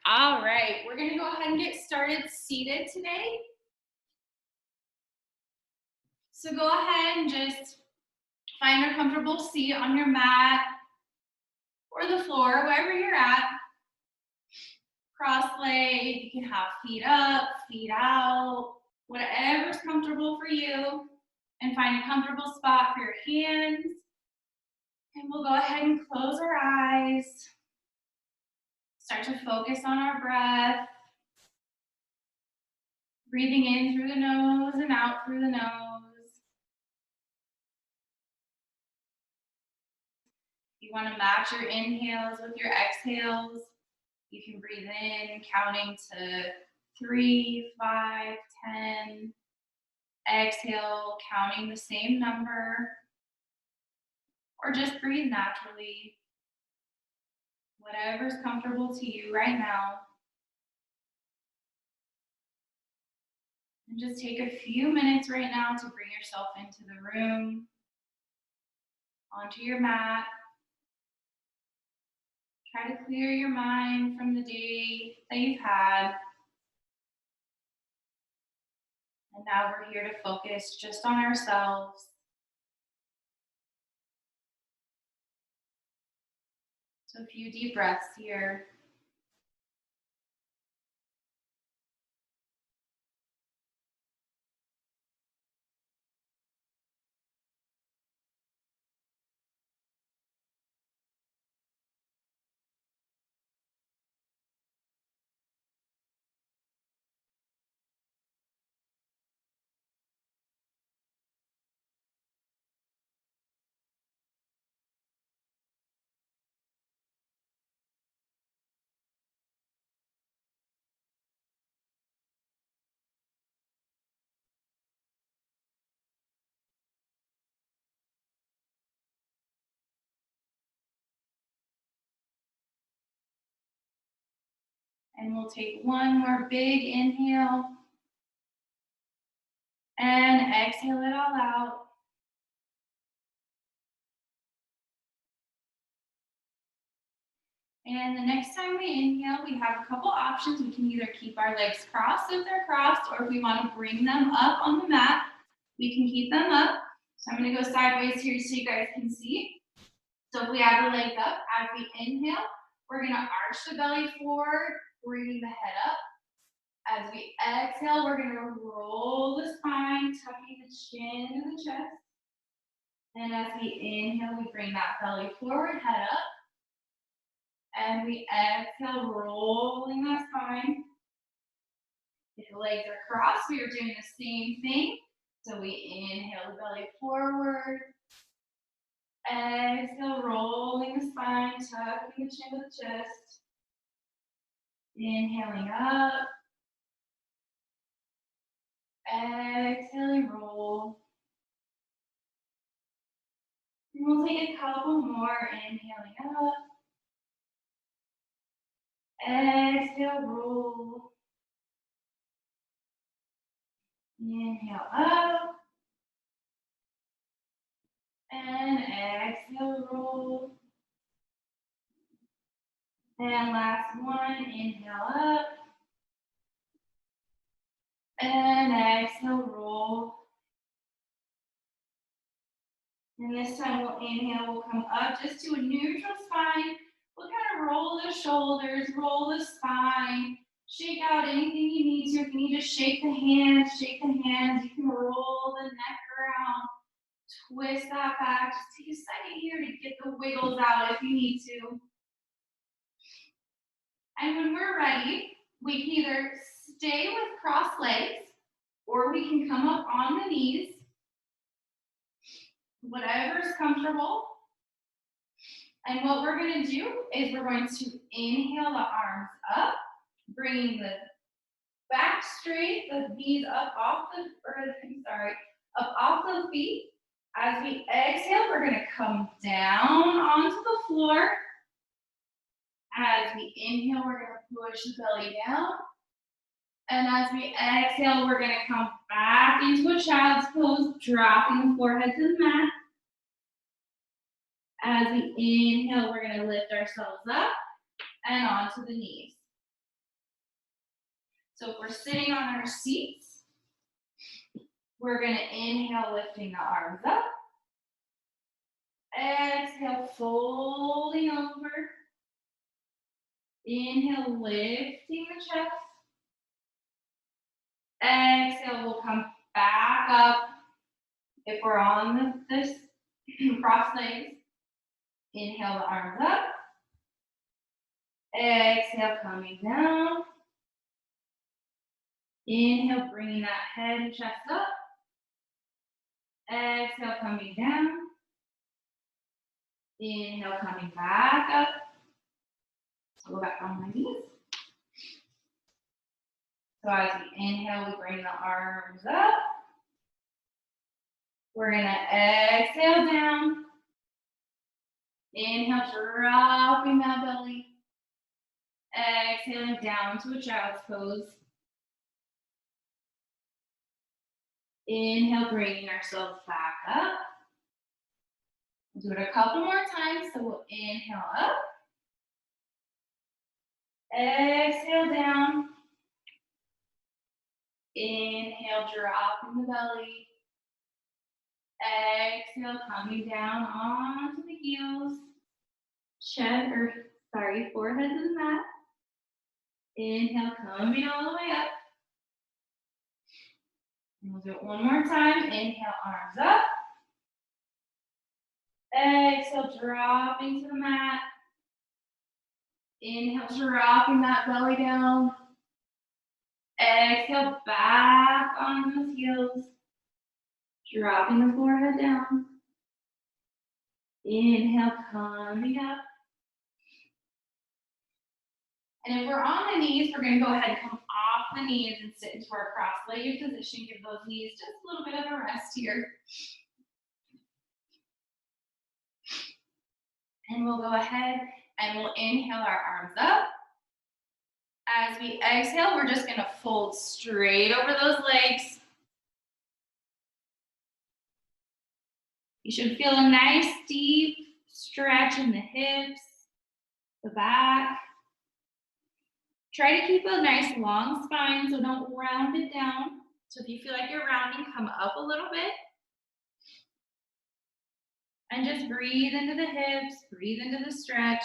All right, we're gonna go ahead and get started seated today. So go ahead and just find a comfortable seat on your mat or the floor, wherever you're at. Cross leg, you can have feet up, feet out, whatever's comfortable for you. And find a comfortable spot for your hands. And we'll go ahead and close our eyes. Start to focus on our breath. Breathing in through the nose and out through the nose. You want to match your inhales with your exhales. You can breathe in, counting to 3, 5, 10. Exhale, counting the same number. Or just breathe naturally. Whatever's comfortable to you right now. And just take a few minutes right now to bring yourself into the room, onto your mat. Try to clear your mind from the day that you've had. And now we're here to focus just on ourselves. So a few deep breaths here. And we'll take one more big inhale. And exhale it all out. And the next time we inhale, we have a couple options. We can either keep our legs crossed if they're crossed, or if we want to bring them up on the mat, we can keep them up. So I'm going to go sideways here so you guys can see. So if we have the leg up, as we inhale, we're going to arch the belly forward, bringing the head up. As we exhale, we're going to roll the spine, tucking the chin and the chest. And as we inhale, we bring that belly forward, head up. And we exhale, rolling that spine. If the legs are crossed, we are doing the same thing. So we inhale the belly forward. Exhale, rolling the spine, tucking the chin to the chest. Inhaling up. Exhaling, roll. And we'll take a couple more, inhaling up. Exhale, roll. Inhale up. And exhale, roll. And last one, inhale up. And exhale, roll. And this time we'll inhale, we'll come up just to a neutral spine. We'll kind of roll the shoulders, roll the spine, shake out anything you need to. If you need to shake the hands, shake the hands. You can roll the neck around, twist that back. Just take a second here to get the wiggles out if you need to. And when we're ready, we can either stay with crossed legs or we can come up on the knees. Whatever's comfortable. And what we're going to do is we're going to inhale the arms up, bringing the back straight, the knees up off the feet. As we exhale, we're going to come down onto the floor. As we inhale, we're going to push the belly down. And as we exhale, we're going to come back into a child's pose, dropping the forehead to the mat. As we inhale, we're going to lift ourselves up and onto the knees. So if we're sitting on our seats, we're gonna inhale, lifting the arms up. Exhale, folding over. Inhale, lifting the chest. Exhale, we'll come back up. If we're on this cross legs, inhale the arms up. Exhale, coming down. Inhale, bringing that head and chest up. Exhale, coming down. Inhale, coming back up. So go back on my knees. So as we inhale, we bring the arms up. We're gonna exhale down. Inhale, dropping that belly. Exhaling down to a child's pose. Inhale, bringing ourselves back up. We'll do it a couple more times. So we'll inhale up. Exhale down. Inhale, dropping the belly. Exhale, coming down onto the heels. Forehead to the mat. Inhale, coming all the way up. And we'll do it one more time. Inhale, arms up. Exhale, dropping to the mat. Inhale, dropping that belly down. Exhale, back on those heels. Dropping the forehead down. Inhale, coming up. And if we're on the knees, we're going to go ahead and come off the knees and sit into our cross-legged position. Give those knees just a little bit of a rest here. And we'll go ahead and we'll inhale our arms up. As we exhale, we're just going to fold straight over those legs. You should feel a nice deep stretch in the hips, the back. Try to keep a nice long spine, so don't round it down. So if you feel like you're rounding, come up a little bit. And just breathe into the hips, breathe into the stretch.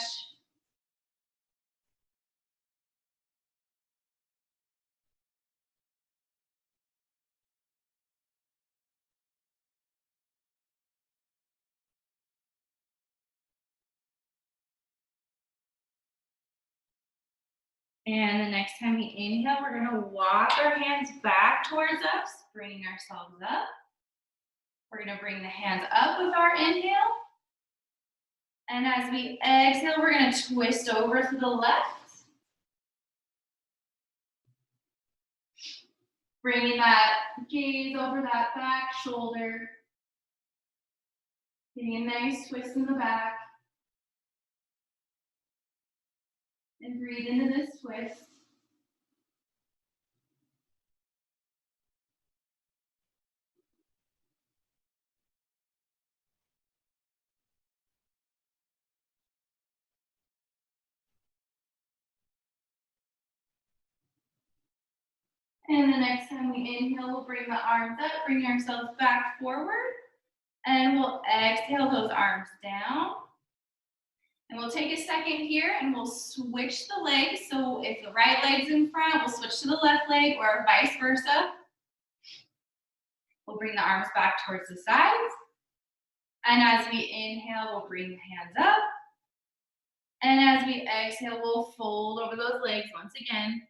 And the next time we inhale, we're going to walk our hands back towards us, bringing ourselves up. We're going to bring the hands up with our inhale. And as we exhale, we're going to twist over to the left. Bringing that gaze over that back shoulder. Getting a nice twist in the back. And breathe into this twist. And the next time we inhale, we'll bring the arms up, bring ourselves back forward. And we'll exhale those arms down. And we'll take a second here and we'll switch the legs. So if the right leg's in front, we'll switch to the left leg or vice versa. We'll bring the arms back towards the sides. And as we inhale, we'll bring the hands up. And as we exhale, we'll fold over those legs once again.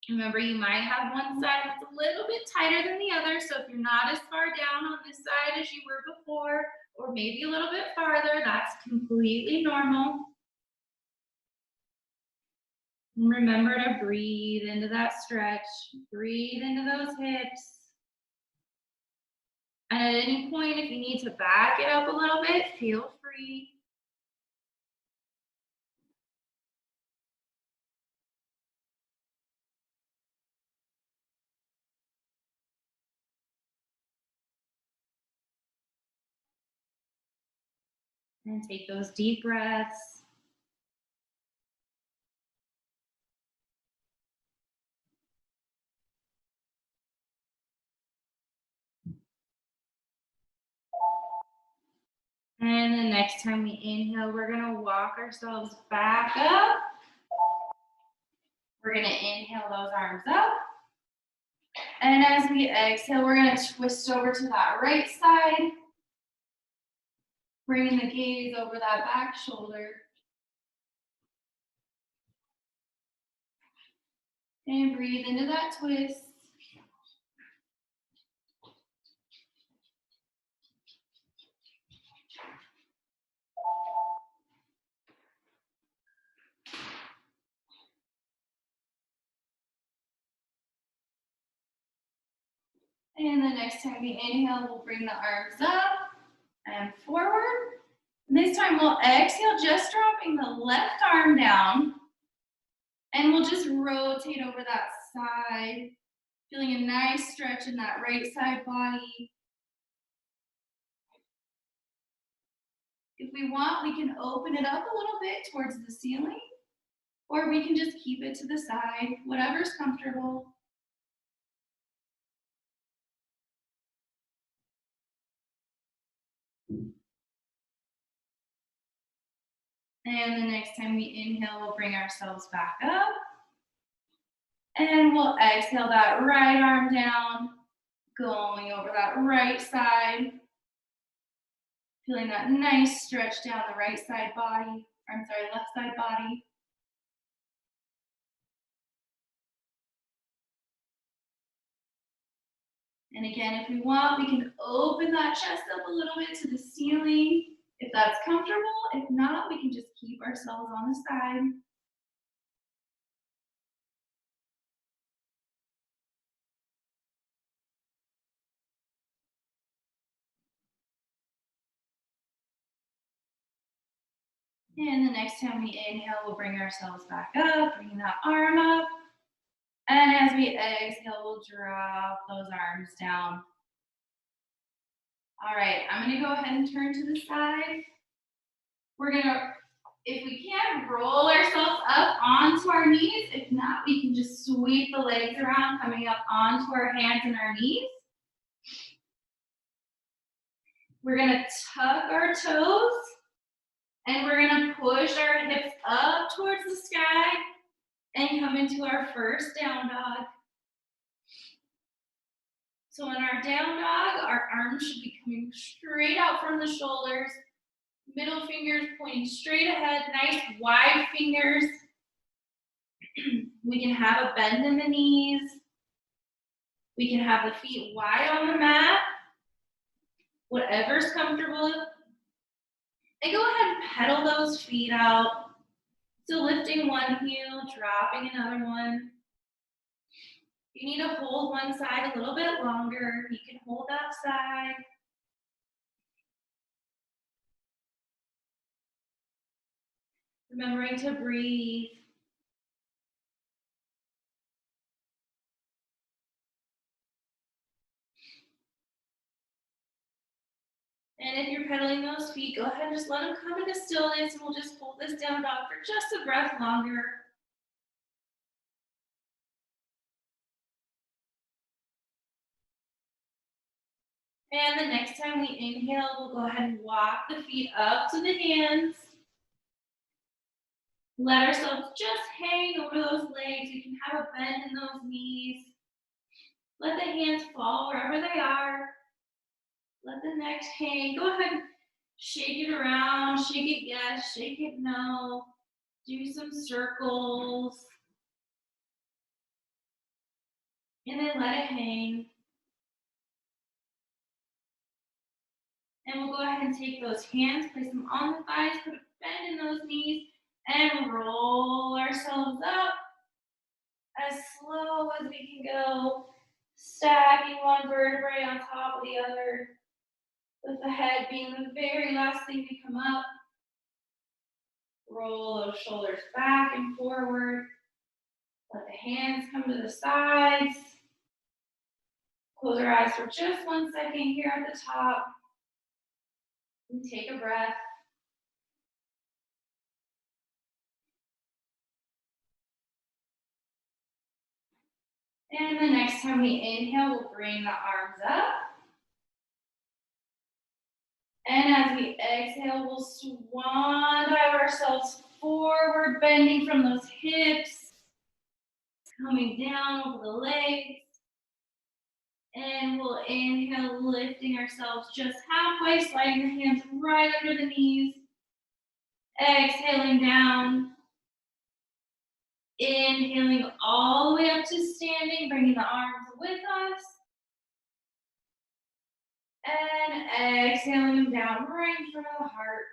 Remember, you might have one side that's a little bit tighter than the other. So if you're not as far down on this side as you were before, or maybe a little bit farther, that's completely normal. And remember to breathe into that stretch. Breathe into those hips. And at any point, if you need to back it up a little bit, feel free. And take those deep breaths. And the next time we inhale, we're gonna walk ourselves back up. We're gonna inhale those arms up. And as we exhale, we're gonna twist over to that right side. Bringing the gaze over that back shoulder. And breathe into that twist. And the next time we inhale, we'll bring the arms up and forward. And this time we'll exhale, just dropping the left arm down. And we'll just rotate over that side, feeling a nice stretch in that right side body. If we want, we can open it up a little bit towards the ceiling, or we can just keep it to the side, whatever's comfortable. And the next time we inhale, we'll bring ourselves back up. And we'll exhale that right arm down, going over that right side. Feeling that nice stretch down the right side body, left side body. And again, if we want, we can open that chest up a little bit to the ceiling, if that's comfortable. If not, we can just keep ourselves on the side. And the next time we inhale, we'll bring ourselves back up, bringing that arm up. And as we exhale, we'll drop those arms down. All right, I'm gonna go ahead and turn to the side. We're gonna, if we can, roll ourselves up onto our knees. If not, we can just sweep the legs around, coming up onto our hands and our knees. We're gonna tuck our toes, and we're gonna push our hips up towards the sky and come into our first down dog. So in our down dog, our arms should be coming straight out from the shoulders, middle fingers pointing straight ahead, nice wide fingers. We can have a bend in the knees. We can have the feet wide on the mat, whatever's comfortable. And go ahead and pedal those feet out. So lifting one heel, dropping another one. If you need to hold one side a little bit longer, you can hold that side. Remembering to breathe. And if you're pedaling those feet, go ahead and just let them come into stillness, and we'll just hold this down dog for just a breath longer. And the next time we inhale, we'll go ahead and walk the feet up to the hands. Let ourselves just hang over those legs. You can have a bend in those knees. Let the hands fall wherever they are. Let the neck hang. Go ahead and shake it around. Shake it yes, shake it no. Do some circles. And then let it hang. And we'll go ahead and take those hands, place them on the thighs, put a bend in those knees, and roll ourselves up as slow as we can go, stacking one vertebrae on top of the other, with the head being the very last thing to come up. Roll those shoulders back and forward. Let the hands come to the sides. Close our eyes for just 1 second here at the top. And take a breath. And the next time we inhale, we'll bring the arms up. And as we exhale, we'll swan dive ourselves forward, bending from those hips, coming down over the legs. And we'll inhale, lifting ourselves just halfway, sliding the hands right under the knees. Exhaling down. Inhaling all the way up to standing, bringing the arms with us. And exhaling them down right in front of the heart.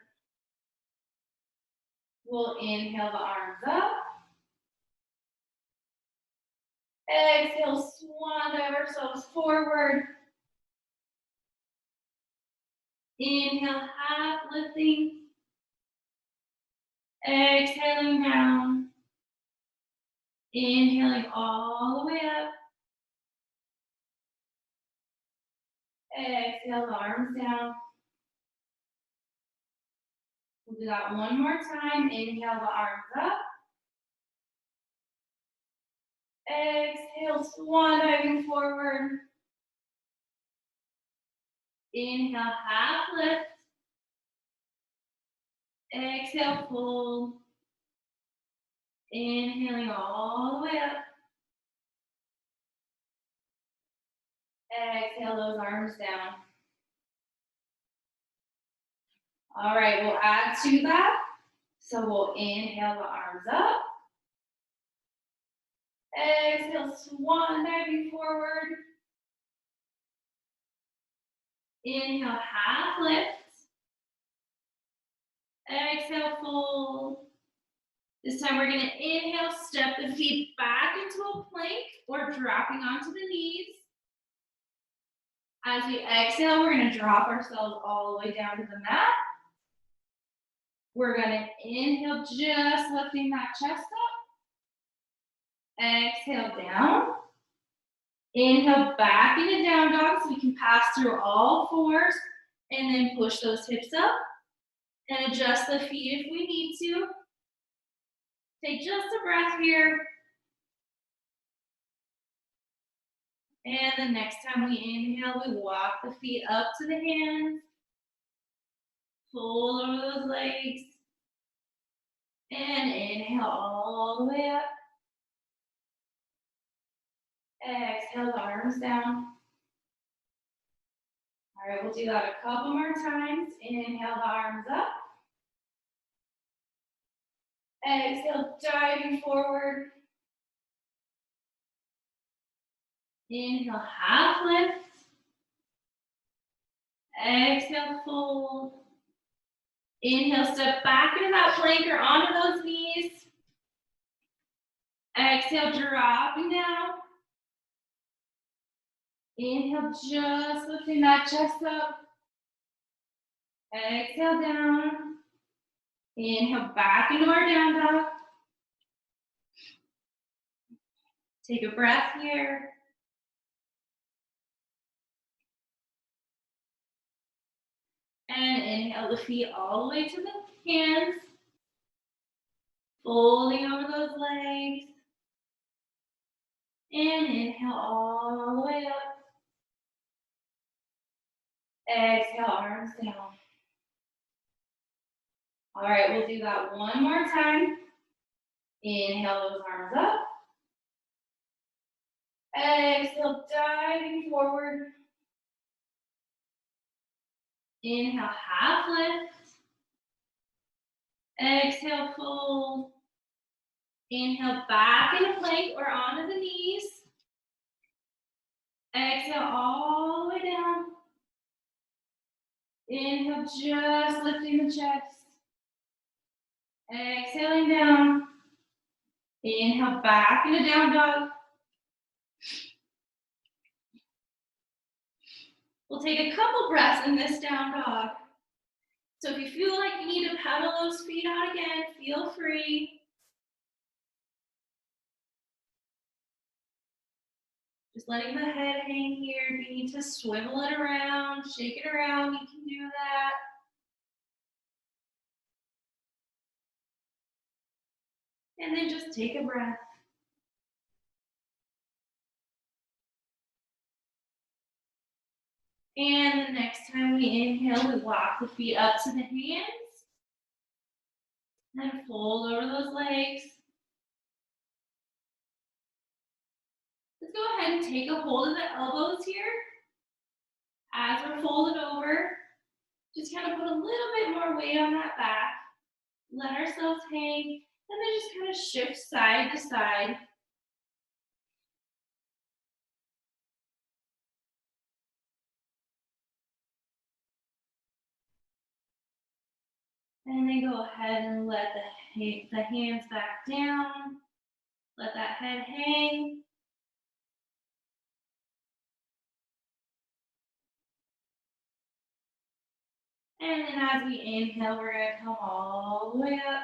We'll inhale the arms up. Exhale, swan dive ourselves forward. Inhale, half lifting. Exhaling down. Inhaling all the way up. Exhale, the arms down. We'll do that one more time. Inhale, the arms up. Exhale, swan diving forward. Inhale, half lift. Exhale, fold. Inhaling all the way up. Exhale those arms down. All right, we'll add to that. So we'll inhale the arms up. Exhale, swan diving forward. Inhale, half lift. Exhale, fold. This time we're gonna inhale, step the feet back into a plank or dropping onto the knees. As we exhale, we're gonna drop ourselves all the way down to the mat. We're gonna inhale, just lifting that chest up. Exhale down. Inhale back into down dog so we can pass through all fours and then push those hips up and adjust the feet if we need to. Take just a breath here. And the next time we inhale, we walk the feet up to the hands. Fold over those legs. And inhale all the way up. Exhale the arms down. All right, we'll do that a couple more times. Inhale the arms up. Exhale, diving forward. Inhale, half lift. Exhale, fold. Inhale, step back into that plank or onto those knees. Exhale, dropping down. Inhale, just lifting that chest up. Exhale down. Inhale, back into our down dog. Take a breath here. And inhale the feet all the way to the hands. Folding over those legs. And inhale all the way up. Exhale, arms down. All right, we'll do that one more time. Inhale those arms up. Exhale, diving forward. Inhale, half lift. Exhale, fold. Inhale, back into plank or onto the knees. Exhale all the way down. Inhale, just lifting the chest. Exhaling down. Inhale, back into down dog. We'll take a couple breaths in this down dog. So if you feel like you need to pedal those feet out again, feel free. Just letting the head hang here. If you need to swivel it around, shake it around, you can do that. And then just take a breath. And the next time we inhale, we walk the feet up to the hands and fold over those legs. Let's go ahead and take a hold of the elbows here. As we're folded over, just kind of put a little bit more weight on that back. Let ourselves hang, and then just kind of shift side to side. And then go ahead and let the hands back down. Let that head hang. And then as we inhale, we're going to come all the way up.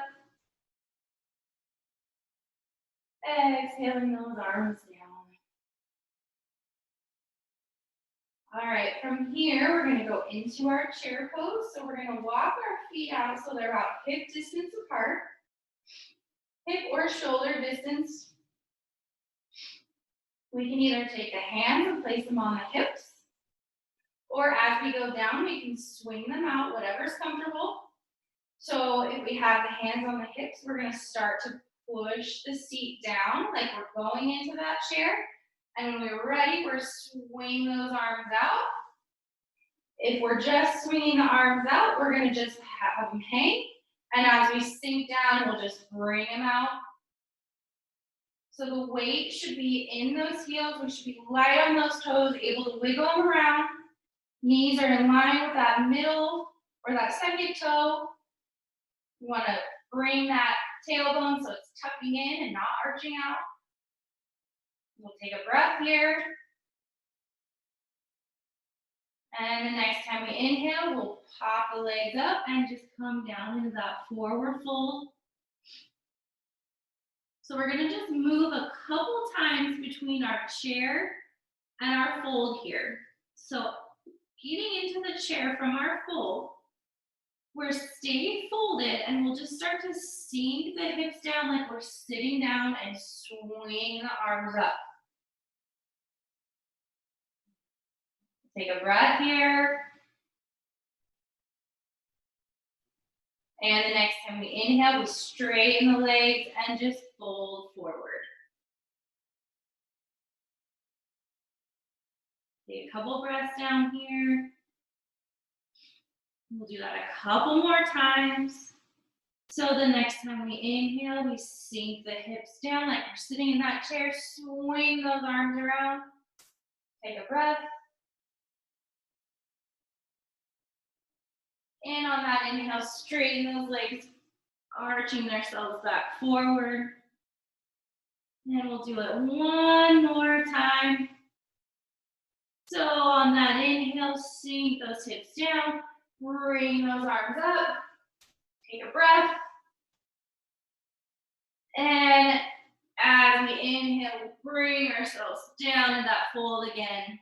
Exhaling those arms down. All right, from here, we're going to go into our chair pose. So we're going to walk our feet out so they're about hip distance apart. Hip or shoulder distance. We can either take the hands and place them on the hips, or as we go down, we can swing them out, whatever's comfortable. So if we have the hands on the hips, we're going to start to push the seat down like we're going into that chair. And when we're ready, we're swinging those arms out. If we're just swinging the arms out, we're going to just have them hang. And as we sink down, we'll just bring them out. So the weight should be in those heels. We should be light on those toes, able to wiggle them around. Knees are in line with that middle or that second toe. You want to bring that tailbone so it's tucking in and not arching out. We'll take a breath here. And the next time we inhale, we'll pop the legs up and just come down into that forward fold. So we're going to just move a couple times between our chair and our fold here. So getting into the chair from our fold, we're staying folded and we'll just start to sink the hips down like we're sitting down and swing the arms up. Take a breath here. And the next time we inhale, we straighten the legs and just fold forward. Take a couple breaths down here. We'll do that a couple more times. So the next time we inhale, we sink the hips down like we're sitting in that chair. Swing those arms around. Take a breath. And on that inhale, straighten those legs, arching themselves back forward. And we'll do it one more time. So on that inhale, sink those hips down, bring those arms up, take a breath. And as we inhale, bring ourselves down in that fold again.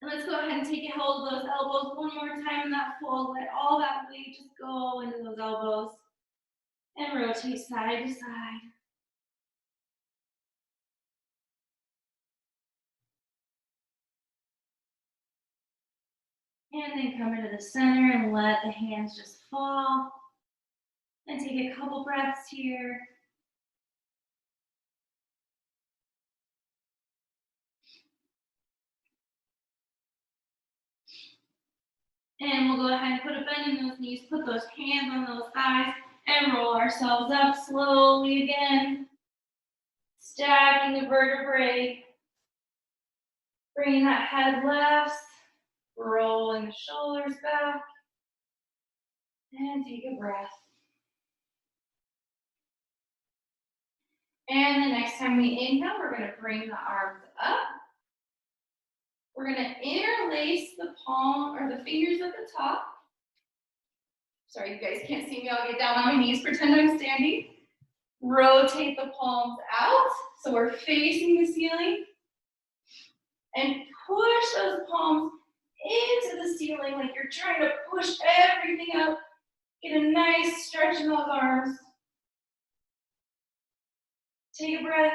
And let's go ahead and take a hold of those elbows one more time in that fold. Let all that weight just go into those elbows. And rotate side to side. And then come into the center and let the hands just fall. And take a couple breaths here. And we'll go ahead and put a bend in those knees, put those hands on those thighs, and roll ourselves up slowly again. Stacking the vertebrae. Bringing that head left, rolling the shoulders back. And take a breath. And the next time we inhale, we're going to bring the arms up. We're going to interlace the palm or the fingers at the top. Sorry, you guys can't see me. I'll get down on my knees, pretend I'm standing. Rotate the palms out so we're facing the ceiling. And push those palms into the ceiling like you're trying to push everything up. Get a nice stretch in those arms. Take a breath.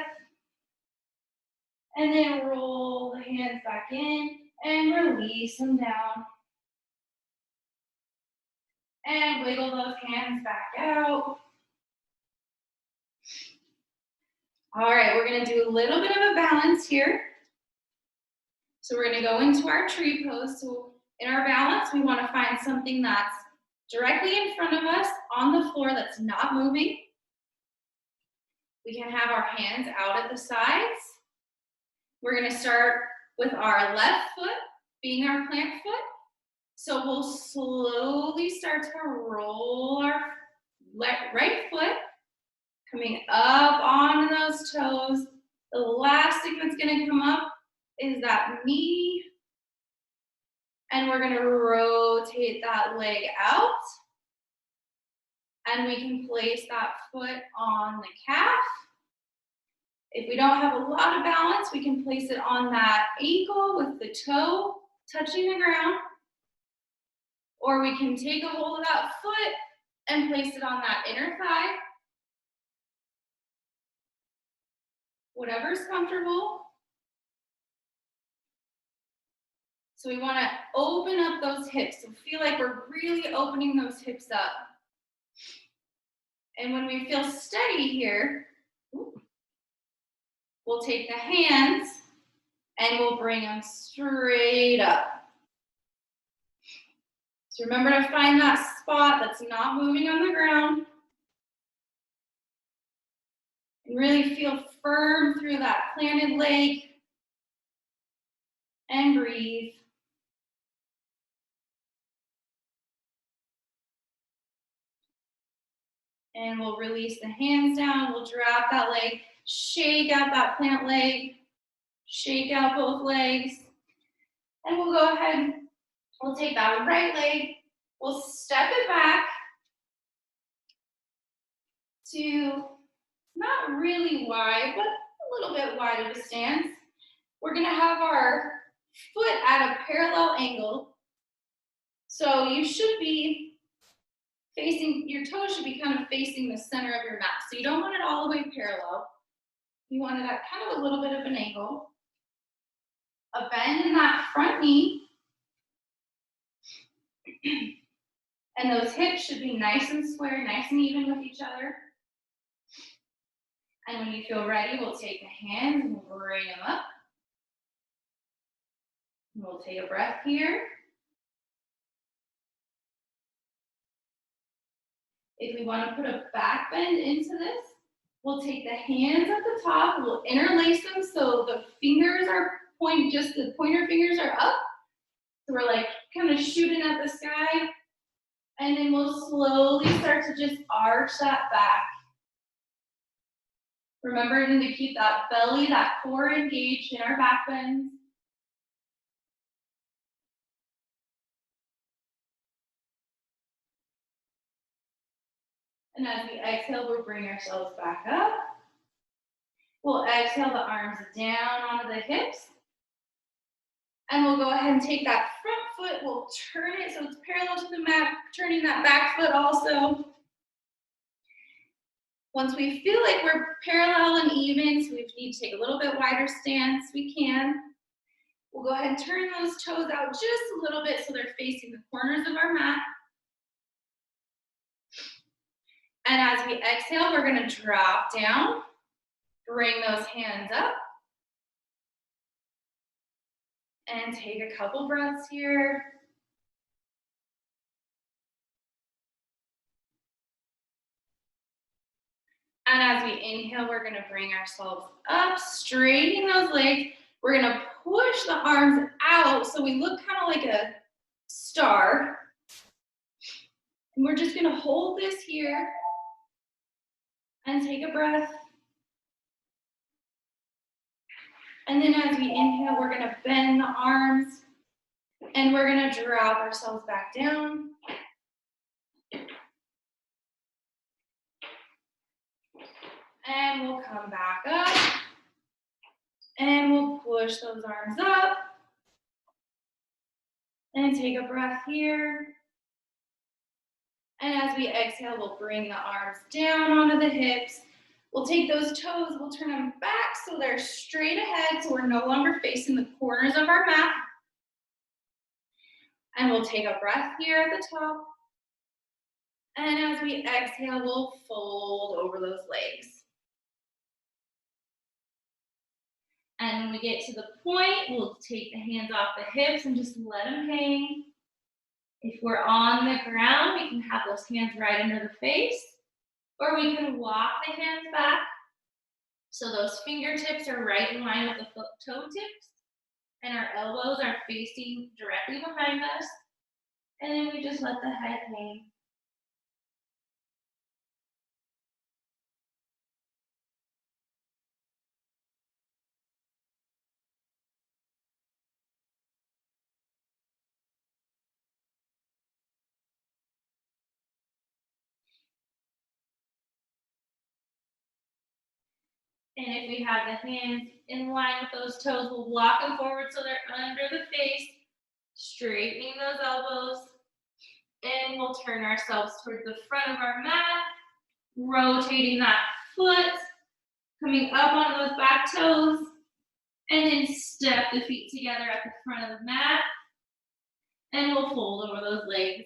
And then roll the hands back in and release them down. And wiggle those hands back out. All right, we're gonna do a little bit of a balance here. So we're gonna go into our tree pose. So in our balance, we wanna find something that's directly in front of us on the floor that's not moving. We can have our hands out at the sides. We're gonna start with our left foot being our plant foot. So we'll slowly start to roll our right foot, coming up onto those toes. The last thing that's gonna come up is that knee. And we're gonna rotate that leg out. And we can place that foot on the calf. If we don't have a lot of balance, we can place it on that ankle with the toe touching the ground. Or we can take a hold of that foot and place it on that inner thigh. Whatever's comfortable. So we want to open up those hips. So feel like we're really opening those hips up. And when we feel steady here, we'll take the hands and we'll bring them straight up. So remember to find that spot that's not moving on the ground. And really feel firm through that planted leg. And breathe. And we'll release the hands down. We'll drop that leg. Shake out that plant leg. Shake out both legs. And we'll go ahead. We'll take that right leg. We'll step it back to not really wide, but a little bit wide of a stance. We're gonna have our foot at a parallel angle. So you should be facing, your toes should be kind of facing the center of your mat. So you don't want it all the way parallel. You want it at kind of a little bit of an angle. A bend in that front knee. And those hips should be nice and square, nice and even with each other. And when you feel ready, we'll take the hands and we'll bring them up. And we'll take a breath here. If we want to put a back bend into this, we'll take the hands at the top, we'll interlace them so the fingers are just the pointer fingers are up. So we're like kind of shooting at the sky. And then we'll slowly start to just arch that back. Remembering to keep that belly, that core engaged in our back bends. And as we exhale, we'll bring ourselves back up. We'll exhale the arms down onto the hips. And we'll go ahead and take that front foot, we'll turn it so it's parallel to the mat, turning that back foot also. Once we feel like we're parallel and even, so we need to take a little bit wider stance, we can. We'll go ahead and turn those toes out just a little bit so they're facing the corners of our mat. And as we exhale, we're gonna drop down, bring those hands up. And take a couple breaths here. And as we inhale, we're gonna bring ourselves up, straighten those legs. We're gonna push the arms out so we look kind of like a star. And we're just gonna hold this here and take a breath. And then as we inhale, we're gonna bend the arms and we're gonna drop ourselves back down. And we'll come back up. And we'll push those arms up. And take a breath here. And as we exhale, we'll bring the arms down onto the hips. We'll take those toes, we'll turn them back so they're straight ahead, so we're no longer facing the corners of our mat. And we'll take a breath here at the top. And as we exhale, we'll fold over those legs. And when we get to the point, we'll take the hands off the hips and just let them hang. If we're on the ground, we can have those hands right under the face, or we can walk the hands back so those fingertips are right in line with the toe tips, and our elbows are facing directly behind us. And then we just let the head hang. And if we have the hands in line with those toes, we'll walk them forward so they're under the face, straightening those elbows. And we'll turn ourselves towards the front of our mat, rotating that foot, coming up on those back toes, and then step the feet together at the front of the mat, and we'll fold over those legs.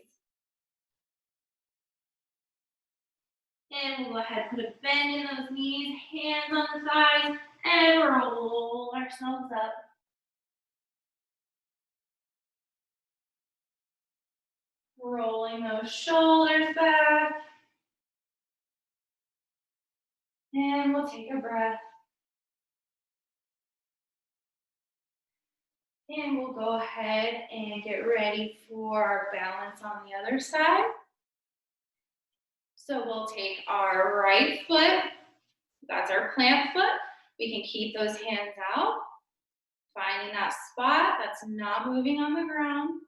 And we'll go ahead and put a bend in those knees, hands on the thighs, and roll ourselves up. Rolling those shoulders back. And we'll take a breath. And we'll go ahead and get ready for our balance on the other side. So we'll take our right foot, that's our plant foot. We can keep those hands out, finding that spot that's not moving on the ground,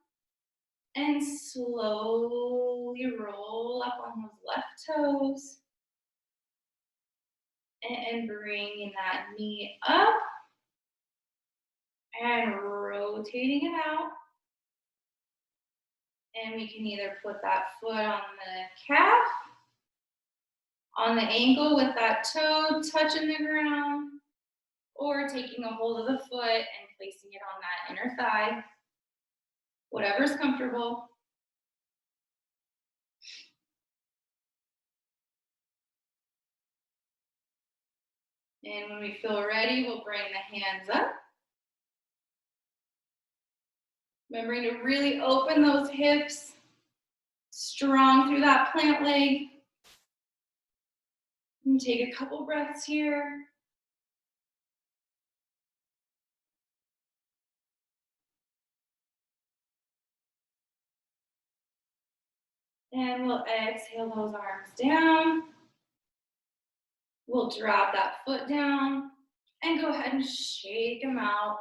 and slowly roll up on those left toes, and bringing that knee up, and rotating it out. And we can either put that foot on the calf, on the ankle with that toe touching the ground, or taking a hold of the foot and placing it on that inner thigh, whatever's comfortable. And when we feel ready, we'll bring the hands up. Remembering to really open those hips, strong through that plant leg. And take a couple breaths here. And we'll exhale those arms down. We'll drop that foot down and go ahead and shake them out.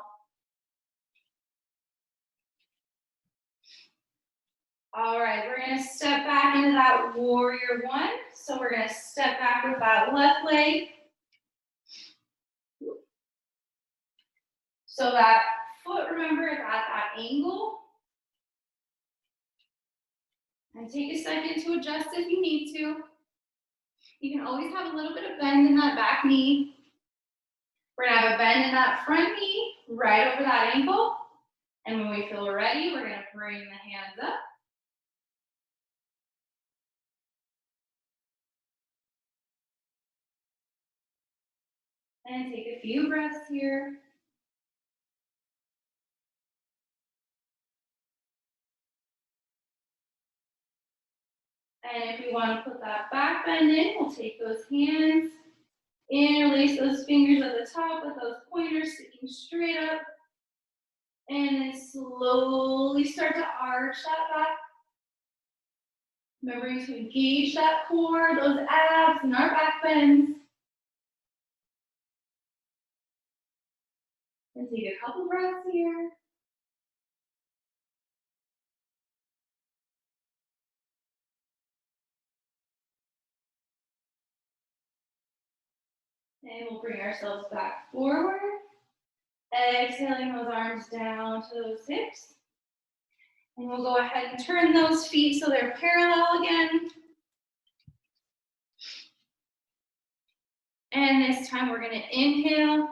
All right, we're gonna step back into that warrior one. So we're gonna step back with that left leg. So that foot, remember, is at that angle. And take a second to adjust if you need to. You can always have a little bit of bend in that back knee. We're gonna have a bend in that front knee, right over that ankle. And when we feel ready, we're gonna bring the hands up. And take a few breaths here. And if we want to put that back bend in, we'll take those hands, interlace those fingers at the top with those pointers sticking straight up. And then slowly start to arch that back. Remembering to engage that core, those abs, and our back bends. And take a couple breaths here. And we'll bring ourselves back forward. Exhaling those arms down to those hips. And we'll go ahead and turn those feet so they're parallel again. And this time we're gonna inhale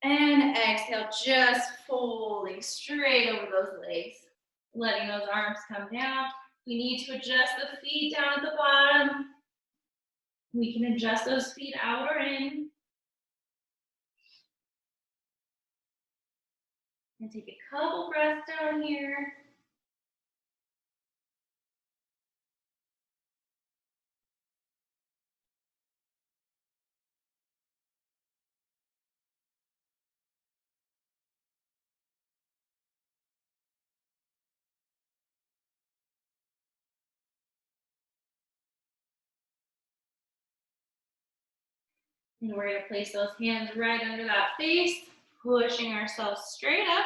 and exhale, just folding straight over those legs, letting those arms come down. We need to adjust the feet down at the bottom. We can adjust those feet out or in. And take a couple breaths down here. And we're gonna place those hands right under that face, pushing ourselves straight up.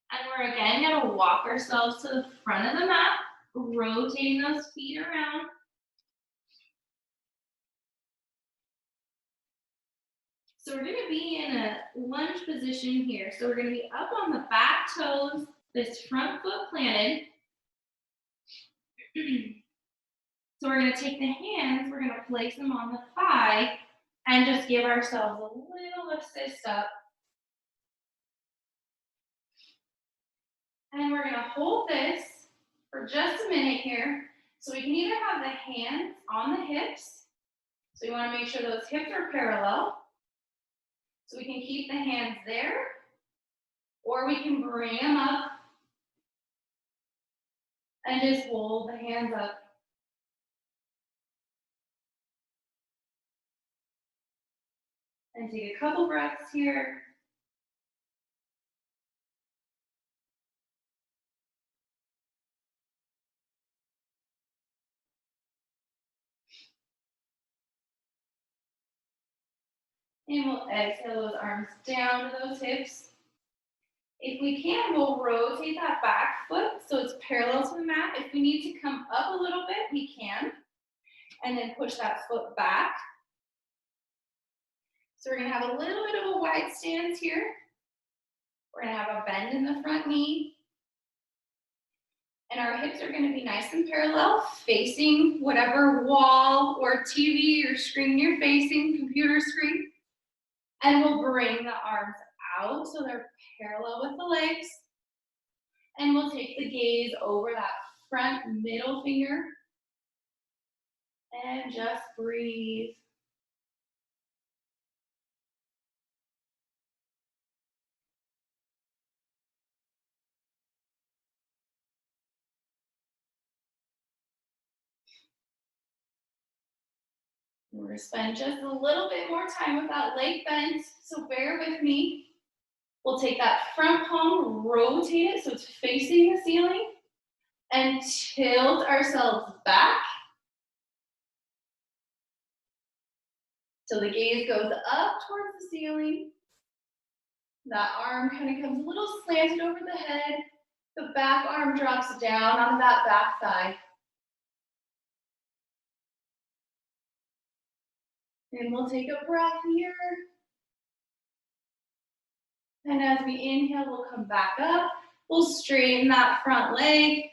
And we're again gonna walk ourselves to the front of the mat, rotating those feet around. So we're gonna be in a lunge position here. So we're gonna be up on the back toes, this front foot planted. So we're gonna take the hands, we're gonna place them on the thigh and just give ourselves a little assist up. And we're gonna hold this for just a minute here. So we can either have the hands on the hips. So you wanna make sure those hips are parallel. So we can keep the hands there, or we can bring them up and just hold the hands up. And take a couple breaths here. And we'll exhale those arms down to those hips. If we can, we'll rotate that back foot so it's parallel to the mat. If we need to come up a little bit, we can. And then push that foot back. So we're gonna have a little bit of a wide stance here. We're gonna have a bend in the front knee. And our hips are gonna be nice and parallel, facing whatever wall or TV or screen you're facing, computer screen. And we'll bring the arms out so they're parallel with the legs. And we'll take the gaze over that front middle finger. And just breathe. We're gonna spend just a little bit more time with that leg bent, so bear with me. We'll take that front palm, rotate it so it's facing the ceiling, and tilt ourselves back. So the gaze goes up towards the ceiling. That arm kind of comes a little slanted over the head. The back arm drops down onto that back thigh. And we'll take a breath here. And as we inhale, we'll come back up. We'll straighten that front leg.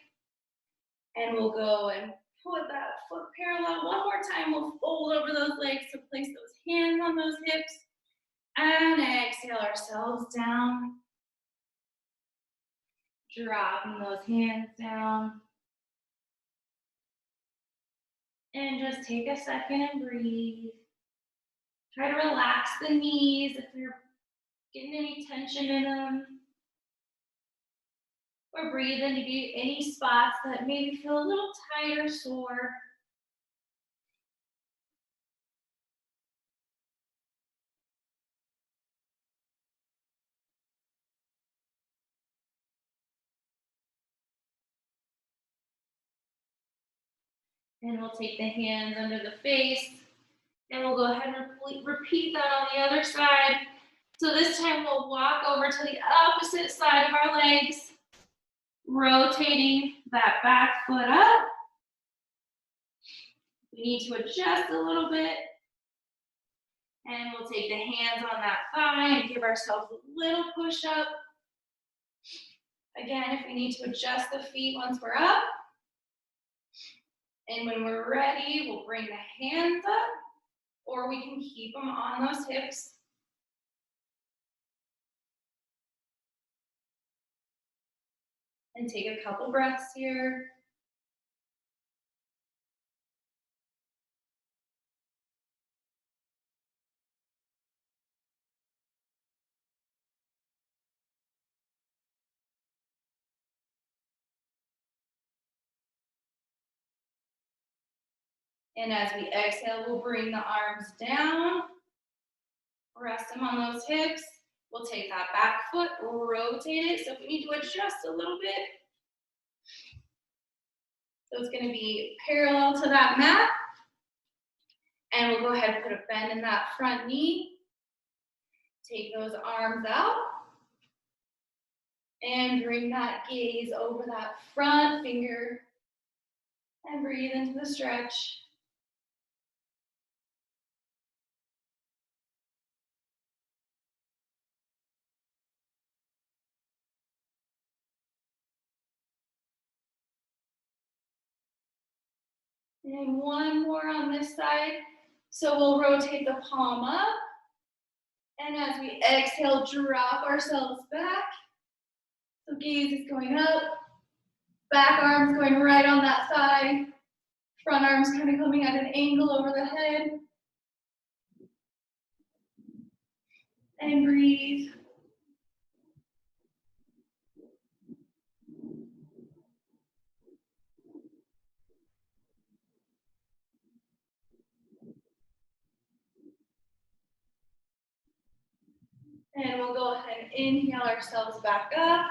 And we'll go and put that foot parallel. One more time, we'll fold over those legs to place those hands on those hips. And exhale ourselves down. Dropping those hands down. And just take a second and breathe. Try to relax the knees if you're getting any tension in them. Or breathe into any spots that maybe feel a little tight or sore. And we'll take the hands under the face. And we'll go ahead and repeat that on the other side. So this time we'll walk over to the opposite side of our legs, rotating that back foot up. We need to adjust a little bit. And we'll take the hands on that thigh and give ourselves a little push up. Again, if we need to adjust the feet once we're up. And when we're ready, we'll bring the hands up. or we can keep them on those hips. And take a couple breaths here. And as we exhale, we'll bring the arms down, rest them on those hips. We'll take that back foot, rotate it. So if we need to adjust a little bit, so it's going to be parallel to that mat. And we'll go ahead and put a bend in that front knee. Take those arms out. And bring that gaze over that front finger. And breathe into the stretch. And one more on this side. So we'll rotate the palm up. And as we exhale, drop ourselves back. So gaze is going up. Back arms going right on that thigh. Front arms kind of coming at an angle over the head. And breathe. And we'll go ahead and inhale ourselves back up.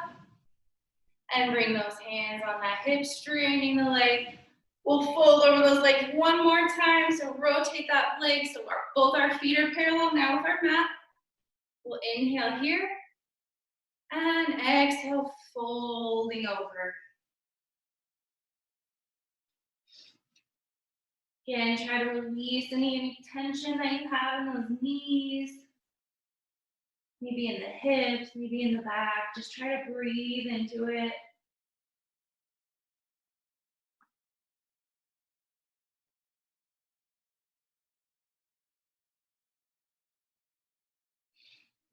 And bring those hands on that hip, straightening the leg. We'll fold over those legs one more time. So rotate that leg so both our feet are parallel now with our mat. We'll inhale here. And exhale, folding over. Again, try to release any tension that you have in those knees. Maybe in the hips, maybe in the back. Just try to breathe into it.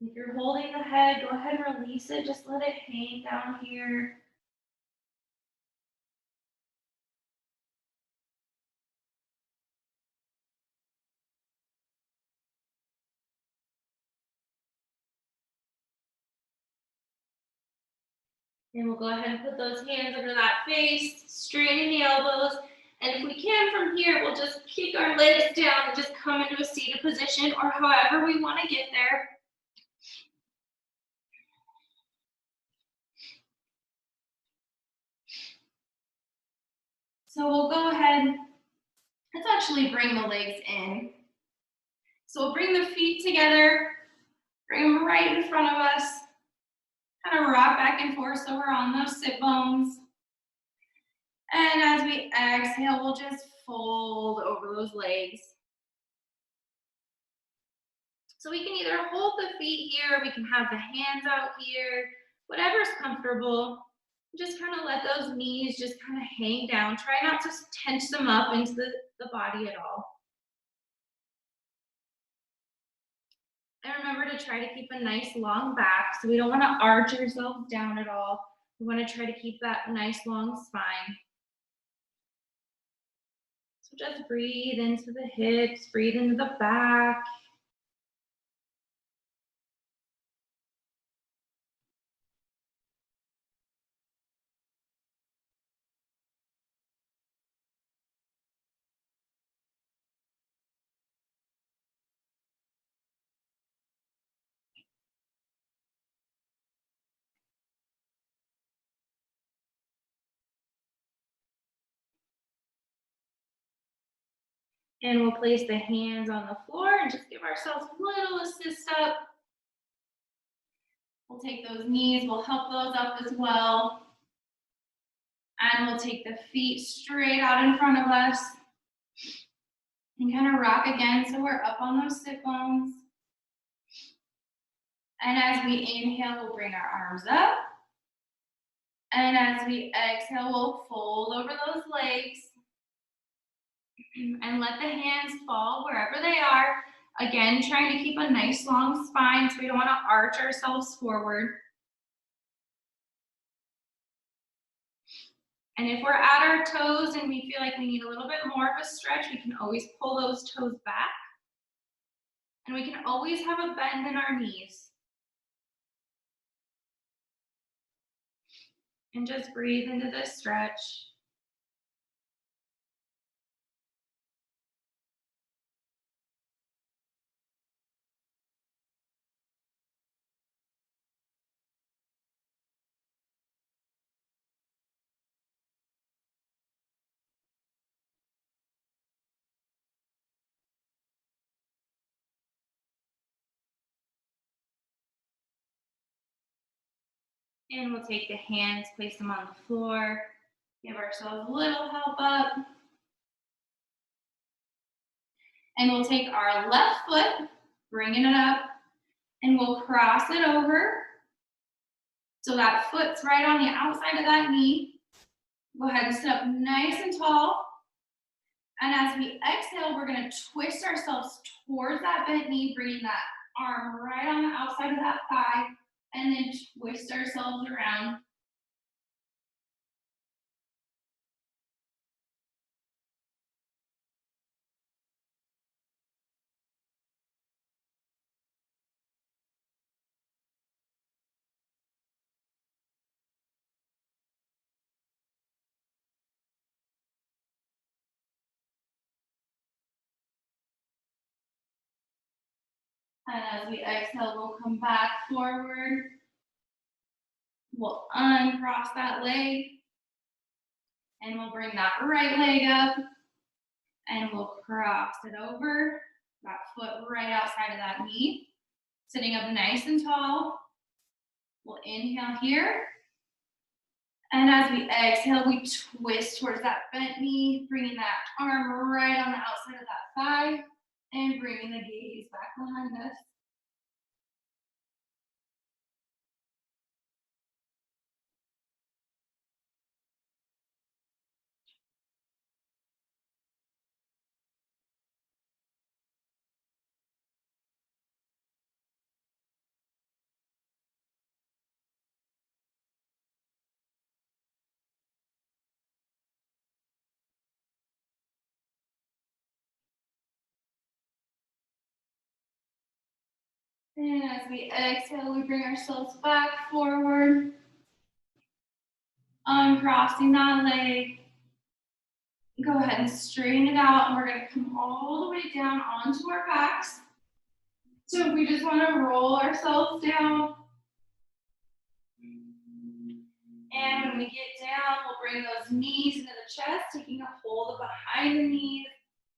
If you're holding the head, go ahead and release it. Just let it hang down here. And we'll go ahead and put those hands under that face, straightening the elbows. And if we can from here, we'll just kick our legs down and just come into a seated position or however we want to get there. So we'll go ahead, let's actually bring the legs in. So we'll bring the feet together, bring them right in front of us, kind of rock back and forth so we're on those sit bones. And as we exhale, we'll just fold over those legs. So we can either hold the feet here, we can have the hands out here, whatever's comfortable. Just kind of let those knees just kind of hang down. Try not to tense them up into the body at all. And remember to try to keep a nice long back. So we don't want to arch yourself down at all. We want to try to keep that nice long spine. So just breathe into the hips, breathe into the back. And we'll place the hands on the floor and just give ourselves a little assist up. We'll take those knees, we'll help those up as well. And we'll take the feet straight out in front of us. And kind of rock again so we're up on those sit bones. And as we inhale, we'll bring our arms up. And as we exhale, we'll fold over those legs. And let the hands fall wherever they are. Again, trying to keep a nice long spine so we don't want to arch ourselves forward. And if we're at our toes and we feel like we need a little bit more of a stretch, we can always pull those toes back. And we can always have a bend in our knees. And just breathe into this stretch. And we'll take the hands, place them on the floor, give ourselves a little help up. And we'll take our left foot, bringing it up, and we'll cross it over. So that foot's right on the outside of that knee. Go ahead and sit up nice and tall. And as we exhale, we're gonna twist ourselves towards that bent knee, bringing that arm right on the outside of that thigh, and then twist ourselves around. And as we exhale, we'll come back forward. We'll uncross that leg, and we'll bring that right leg up, and we'll cross it over, that foot right outside of that knee. Sitting up nice and tall. We'll inhale here. And as we exhale, we twist towards that bent knee, bringing that arm right on the outside of that thigh, and bringing the gaze back behind us. And as we exhale, we bring ourselves back forward, uncrossing that leg. Go ahead and straighten it out, and we're going to come all the way down onto our backs. So we just want to roll ourselves down. And when we get down, we'll bring those knees into the chest, taking a hold of behind the knees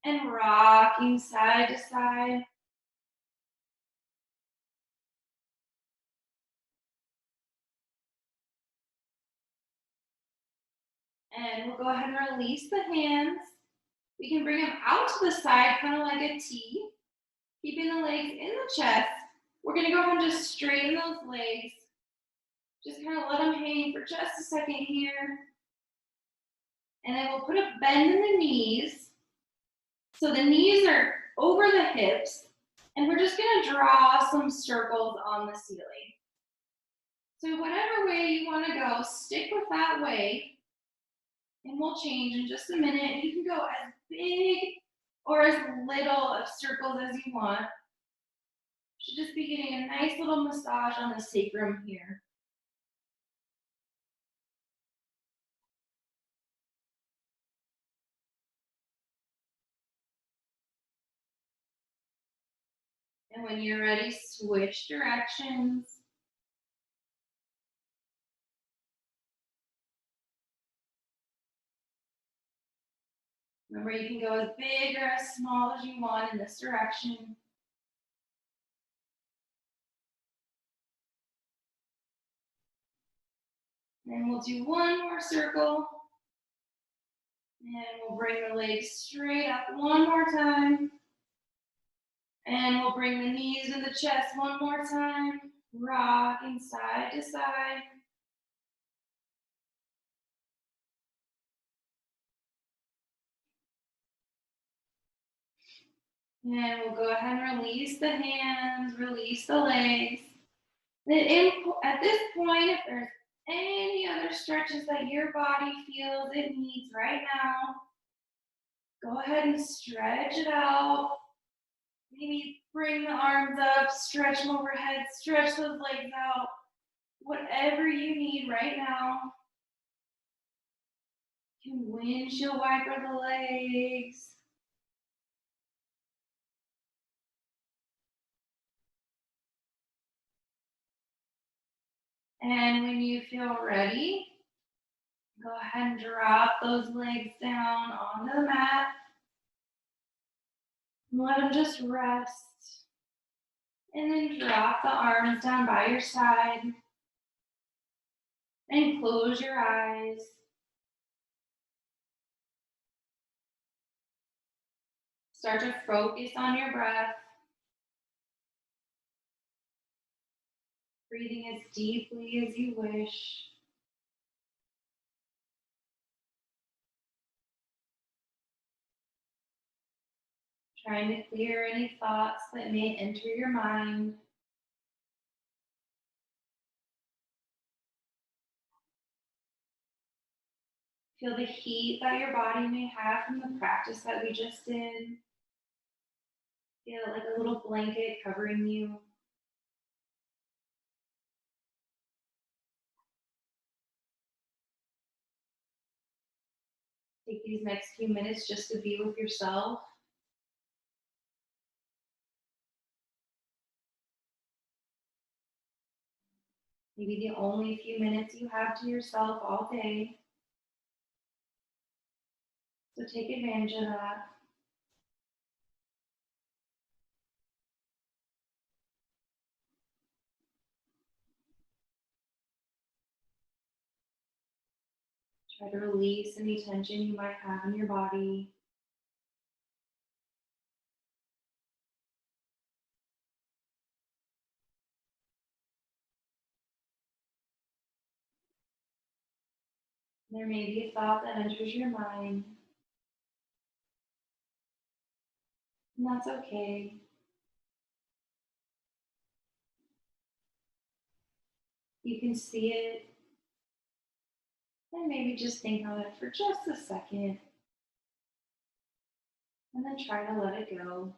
and rocking side to side. And we'll go ahead and release the hands. We can bring them out to the side, kind of like a T, keeping the legs in the chest. We're going to go ahead and just straighten those legs. Just kind of let them hang for just a second here. And then we'll put a bend in the knees. So the knees are over the hips. And we're just going to draw some circles on the ceiling. So whatever way you want to go, stick with that way. And we'll change in just a minute. And you can go as big or as little of circles as you want. Should just be getting a nice little massage on the sacrum here. And when you're ready, switch directions. Remember, you can go as big or as small as you want in this direction. Then we'll do one more circle. And we'll bring the legs straight up one more time. And we'll bring the knees in the chest one more time. Rocking side to side. And we'll go ahead and release the hands, release the legs. Then at this point, if there's any other stretches that your body feels it needs right now, go ahead and stretch it out. Maybe bring the arms up, stretch them overhead, stretch those legs out. Whatever you need right now. You can windshield wiper the legs. And when you feel ready, go ahead and drop those legs down onto the mat. Let them just rest. And then drop the arms down by your side. And close your eyes. Start to focus on your breath. Breathing as deeply as you wish. Trying to clear any thoughts that may enter your mind. Feel the heat that your body may have from the practice that we just did. Feel it like a little blanket covering you. Take these next few minutes just to be with yourself. Maybe the only few minutes you have to yourself all day. So take advantage of that. Try to release any tension you might have in your body. There may be a thought that enters your mind, and that's okay. You can see it, and maybe just think on it for just a second, and then try to let it go.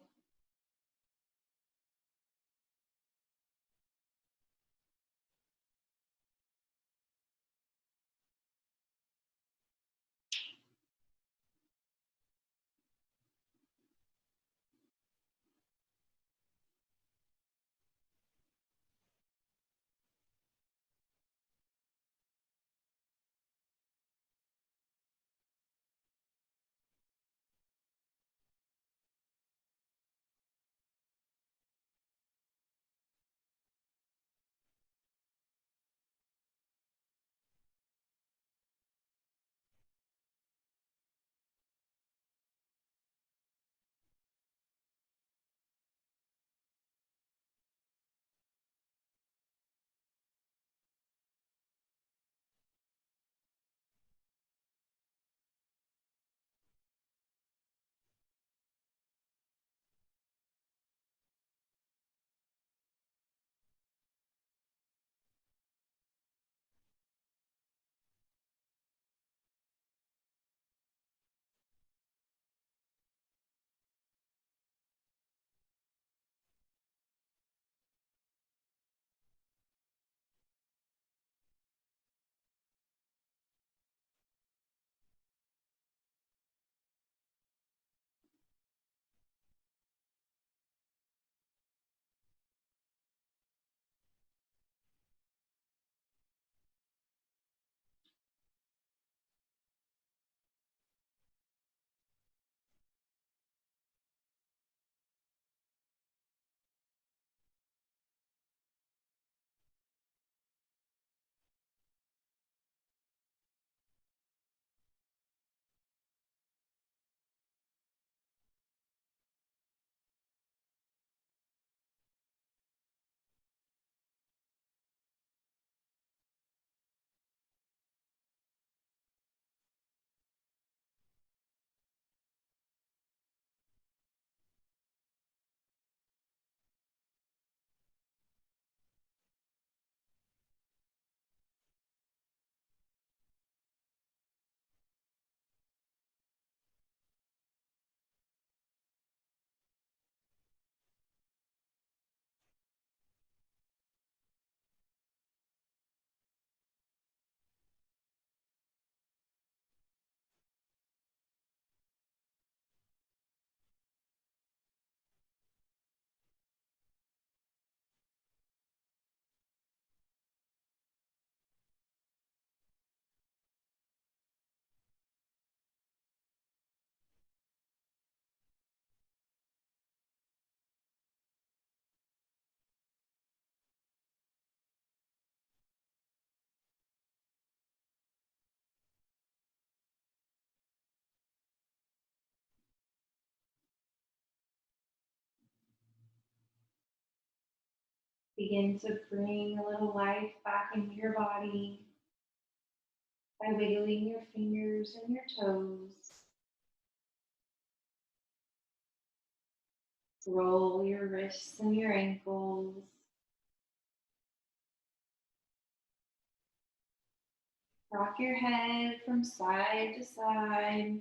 Begin to bring a little life back into your body by wiggling your fingers and your toes. Roll your wrists and your ankles. Rock your head from side to side.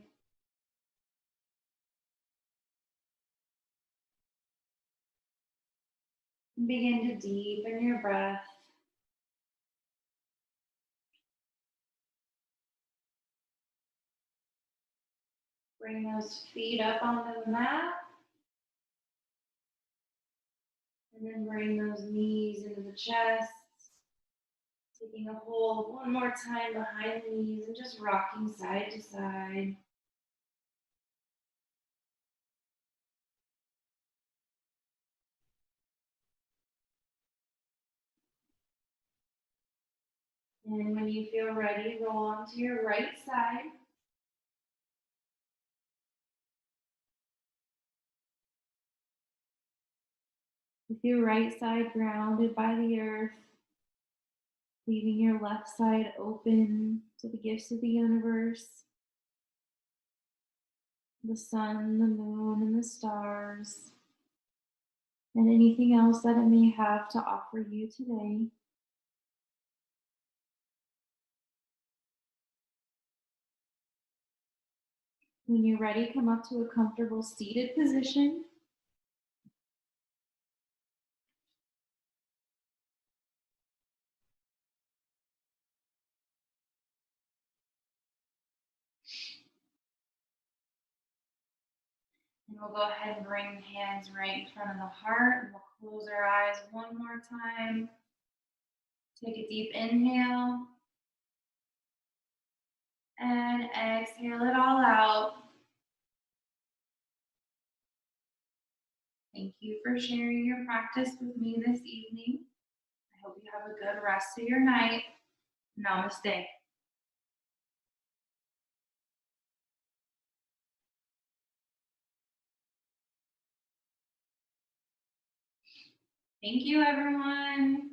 And begin to deepen your breath. Bring those feet up onto the mat. And then bring those knees into the chest. Taking a hold one more time behind the knees and just rocking side to side. And when you feel ready, roll onto your right side. With your right side grounded by the earth, leaving your left side open to the gifts of the universe, the sun, the moon, and the stars, and anything else that it may have to offer you today. When you're ready, come up to a comfortable seated position. And we'll go ahead and bring the hands right in front of the heart. And we'll close our eyes one more time. Take a deep inhale. And exhale it all out. Thank you for sharing your practice with me this evening. I hope you have a good rest of your night. Namaste. Thank you, everyone.